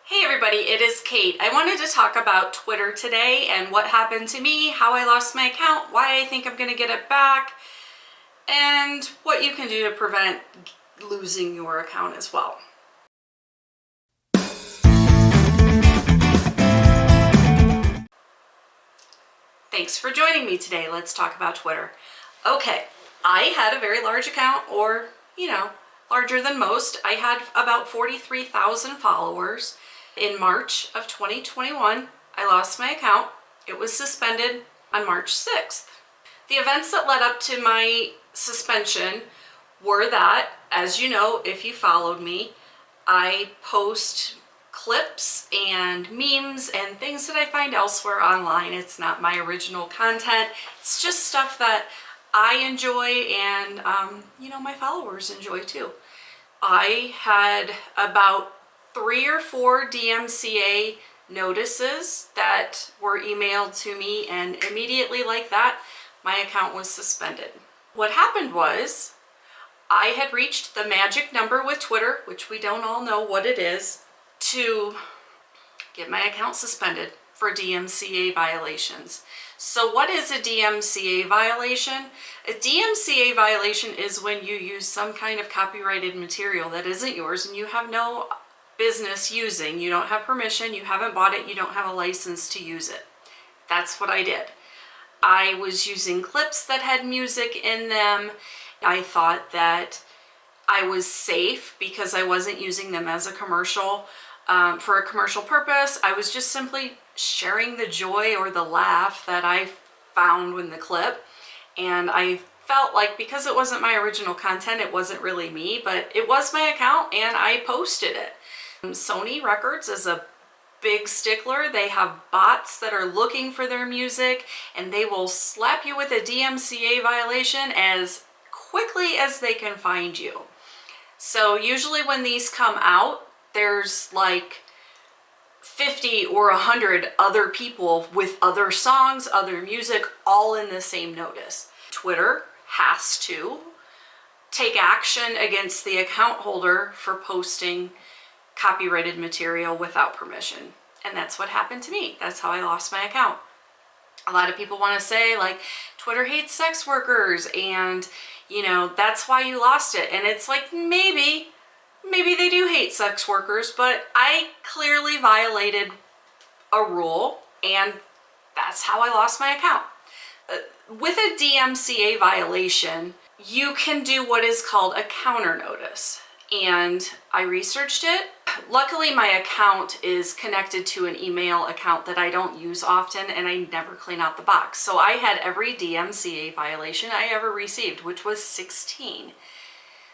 Hey everybody, it is Kate. I wanted to talk about Twitter today and what happened to me, how I lost my account, why I think I'm going to get it back, and what you can do to prevent losing your account as well. Thanks for joining me today. Let's talk about Twitter. Okay, I had a very large account, or, larger than most. I had about 43,000 followers. In March of 2021, I lost my account. It was suspended on March 6th. The events that led up to my suspension were that, as you know, if you followed me, I post clips and memes and things that I find elsewhere online. It's not my original content. It's just stuff that I enjoy and, my followers enjoy too. I had about 3 or 4 DMCA notices that were emailed to me, and immediately like that, my account was suspended. What happened was I had reached the magic number with Twitter, which we don't all know what it is, to get my account suspended for DMCA violations. So what is a DMCA violation? A DMCA violation is when you use some kind of copyrighted material that isn't yours and you have no business using. You don't have permission, you haven't bought it, you don't have a license to use it. That's what I did. I was using clips that had music in them. I thought that I was safe because I wasn't using them as a commercial, for a commercial purpose. I was just simply sharing the joy or the laugh that I found in the clip. And I felt like because it wasn't my original content, it wasn't really me, but it was my account and I posted it. Sony Records is a big stickler. They have bots that are looking for their music and they will slap you with a DMCA violation as quickly as they can find you. So usually when these come out, there's like 50 or 100 other people with other songs, other music, all in the same notice. Twitter has to take action against the account holder for posting copyrighted material without permission. And that's what happened to me. That's how I lost my account. A lot of people want to say like Twitter hates sex workers and that's why you lost it. And it's like maybe they do hate sex workers, but I clearly violated a rule and that's how I lost my account. With a DMCA violation, you can do what is called a counter notice. And I researched it. Luckily, my account is connected to an email account that I don't use often and I never clean out the box. So I had every DMCA violation I ever received, which was 16.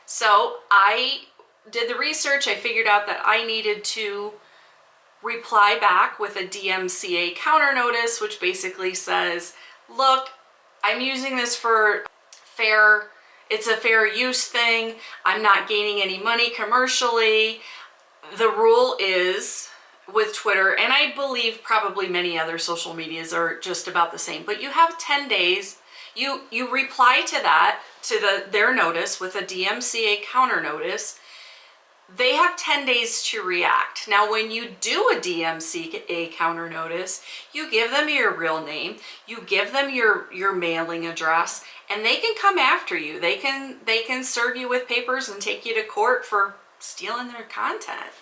So I did the research. I figured out that I needed to reply back with a DMCA counter notice, which basically says, look, I'm using this for it's a fair use thing. I'm not gaining any money commercially. The rule is with Twitter, and I believe probably many other social medias are just about the same, but you have 10 days. You reply to that, to their notice with a DMCA counter notice. They have 10 days to react. Now, when you do a DMCA counter notice, you give them your real name, you give them your mailing address, and they can come after you. They can serve you with papers and take you to court for stealing their content.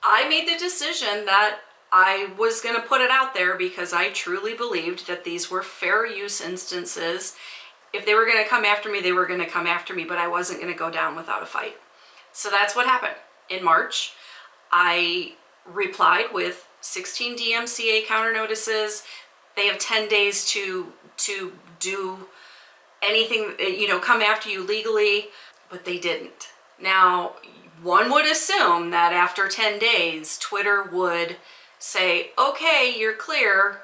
I made the decision that I was going to put it out there because I truly believed that these were fair use instances. If they were going to come after me, they were going to come after me, but I wasn't going to go down without a fight. So that's what happened. In March, I replied with 16 DMCA counter notices. They have 10 days to do anything, come after you legally, but they didn't. Now, one would assume that after 10 days, Twitter would say, okay, you're clear,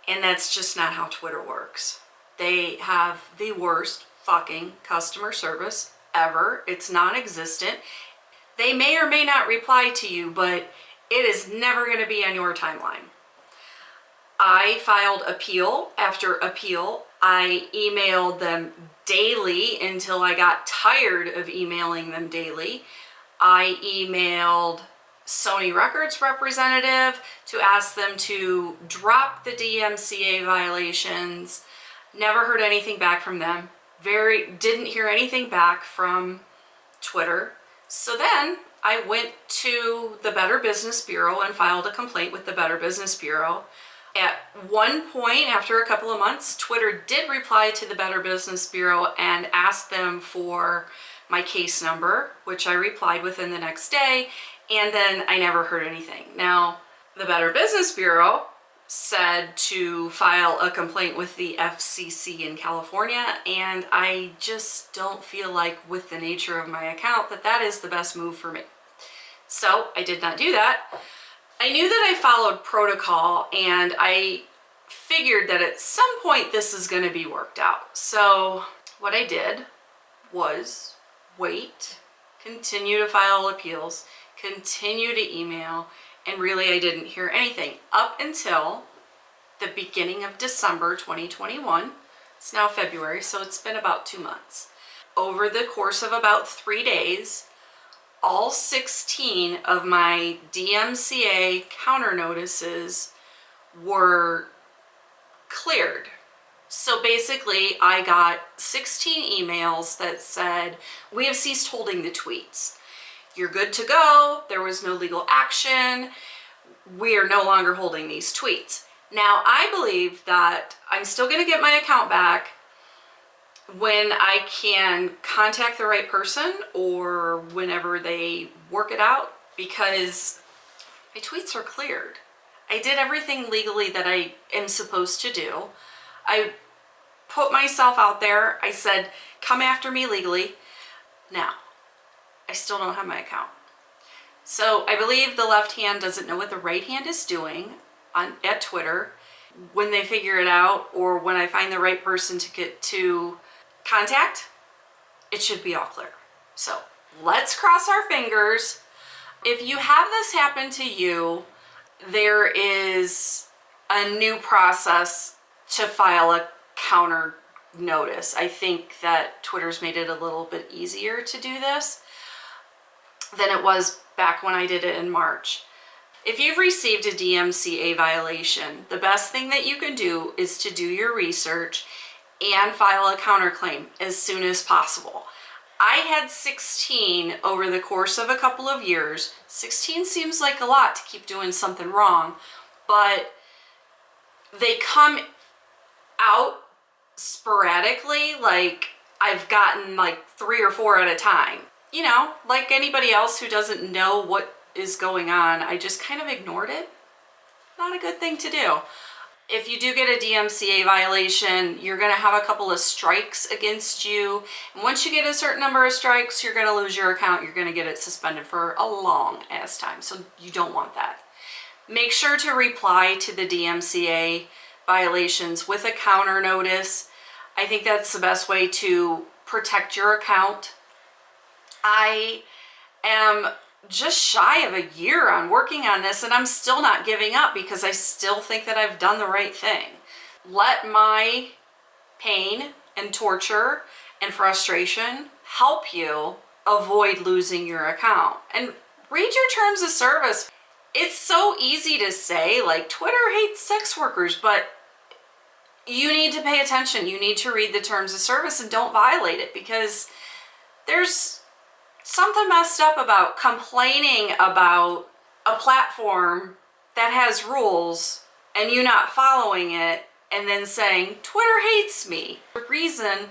and that's just not how Twitter works. They have the worst fucking customer service ever. It's non-existent. They may or may not reply to you, but it is never going to be on your timeline. I filed appeal after appeal. I emailed them daily until I got tired of emailing them daily. I emailed Sony Records representative to ask them to drop the DMCA violations. Never heard anything back from them. Didn't hear anything back from Twitter. So then I went to the Better Business Bureau and filed a complaint with the Better Business Bureau. At one point, after a couple of months, Twitter did reply to the Better Business Bureau and asked them for my case number, which I replied within the next day, and then I never heard anything. Now, the Better Business Bureau said to file a complaint with the FCC in California, and I just don't feel like, with the nature of my account, that is the best move for me. So I did not do that. I knew that I followed protocol, and I figured that at some point this is going to be worked out. So what I did was wait, continue to file appeals, continue to email, and really I didn't hear anything up until the beginning of December 2021. It's now February, so it's been about 2 months. Over the course of about 3 days, all 16 of my DMCA counter notices were cleared. So basically, I got 16 emails that said, "We have ceased holding the tweets. You're good to go. There was no legal action. We are no longer holding these tweets." Now, I believe that I'm still going to get my account back when I can contact the right person or whenever they work it out, because my tweets are cleared. I did everything legally that I am supposed to do. I put myself out there. I said, come after me legally. Now, I still don't have my account. So I believe the left hand doesn't know what the right hand is doing at Twitter. When they figure it out, or when I find the right person to get to contact, it should be all clear. So let's cross our fingers. If you have this happen to you, there is a new process to file a counter notice. I think that Twitter's made it a little bit easier to do this than it was back when I did it in March. If you've received a DMCA violation, the best thing that you can do is to do your research and file a counterclaim as soon as possible. I had 16 over the course of a couple of years. 16 seems like a lot to keep doing something wrong, but they come out sporadically. Like, I've gotten like 3 or 4 at a time. You know, like anybody else who doesn't know what is going on, I just kind of ignored it. Not a good thing to do. If you do get a DMCA violation, you're going to have a couple of strikes against you. And once you get a certain number of strikes, you're going to lose your account. You're going to get it suspended for a long ass time. So you don't want that. Make sure to reply to the DMCA violations with a counter notice. I think that's the best way to protect your account. I am just shy of a year on working on this, and I'm still not giving up because I still think that I've done the right thing. Let my pain and torture and frustration help you avoid losing your account. And read your terms of service. It's so easy to say, like, Twitter hates sex workers, but you need to pay attention. You need to read the terms of service and don't violate it, because there's something messed up about complaining about a platform that has rules and you not following it and then saying, Twitter hates me. The reason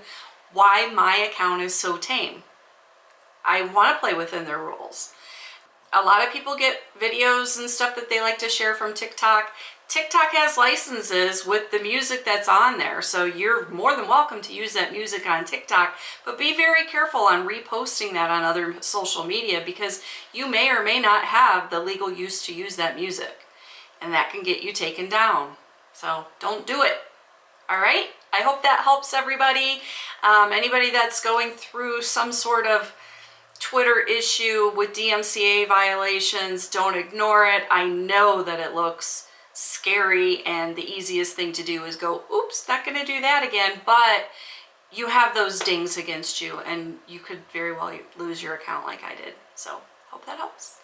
why my account is so tame. I want to play within their rules. A lot of people get videos and stuff that they like to share from TikTok. TikTok has licenses with the music that's on there, so you're more than welcome to use that music on TikTok, but be very careful on reposting that on other social media, because you may or may not have the legal use to use that music, and that can get you taken down. So don't do it. All right? I hope that helps everybody. Anybody that's going through some sort of Twitter issue with DMCA violations, don't ignore it. I know that it looks scary, and the easiest thing to do is go, oops, not going to do that again, but you have those dings against you, and you could very well lose your account like I did. So hope that helps.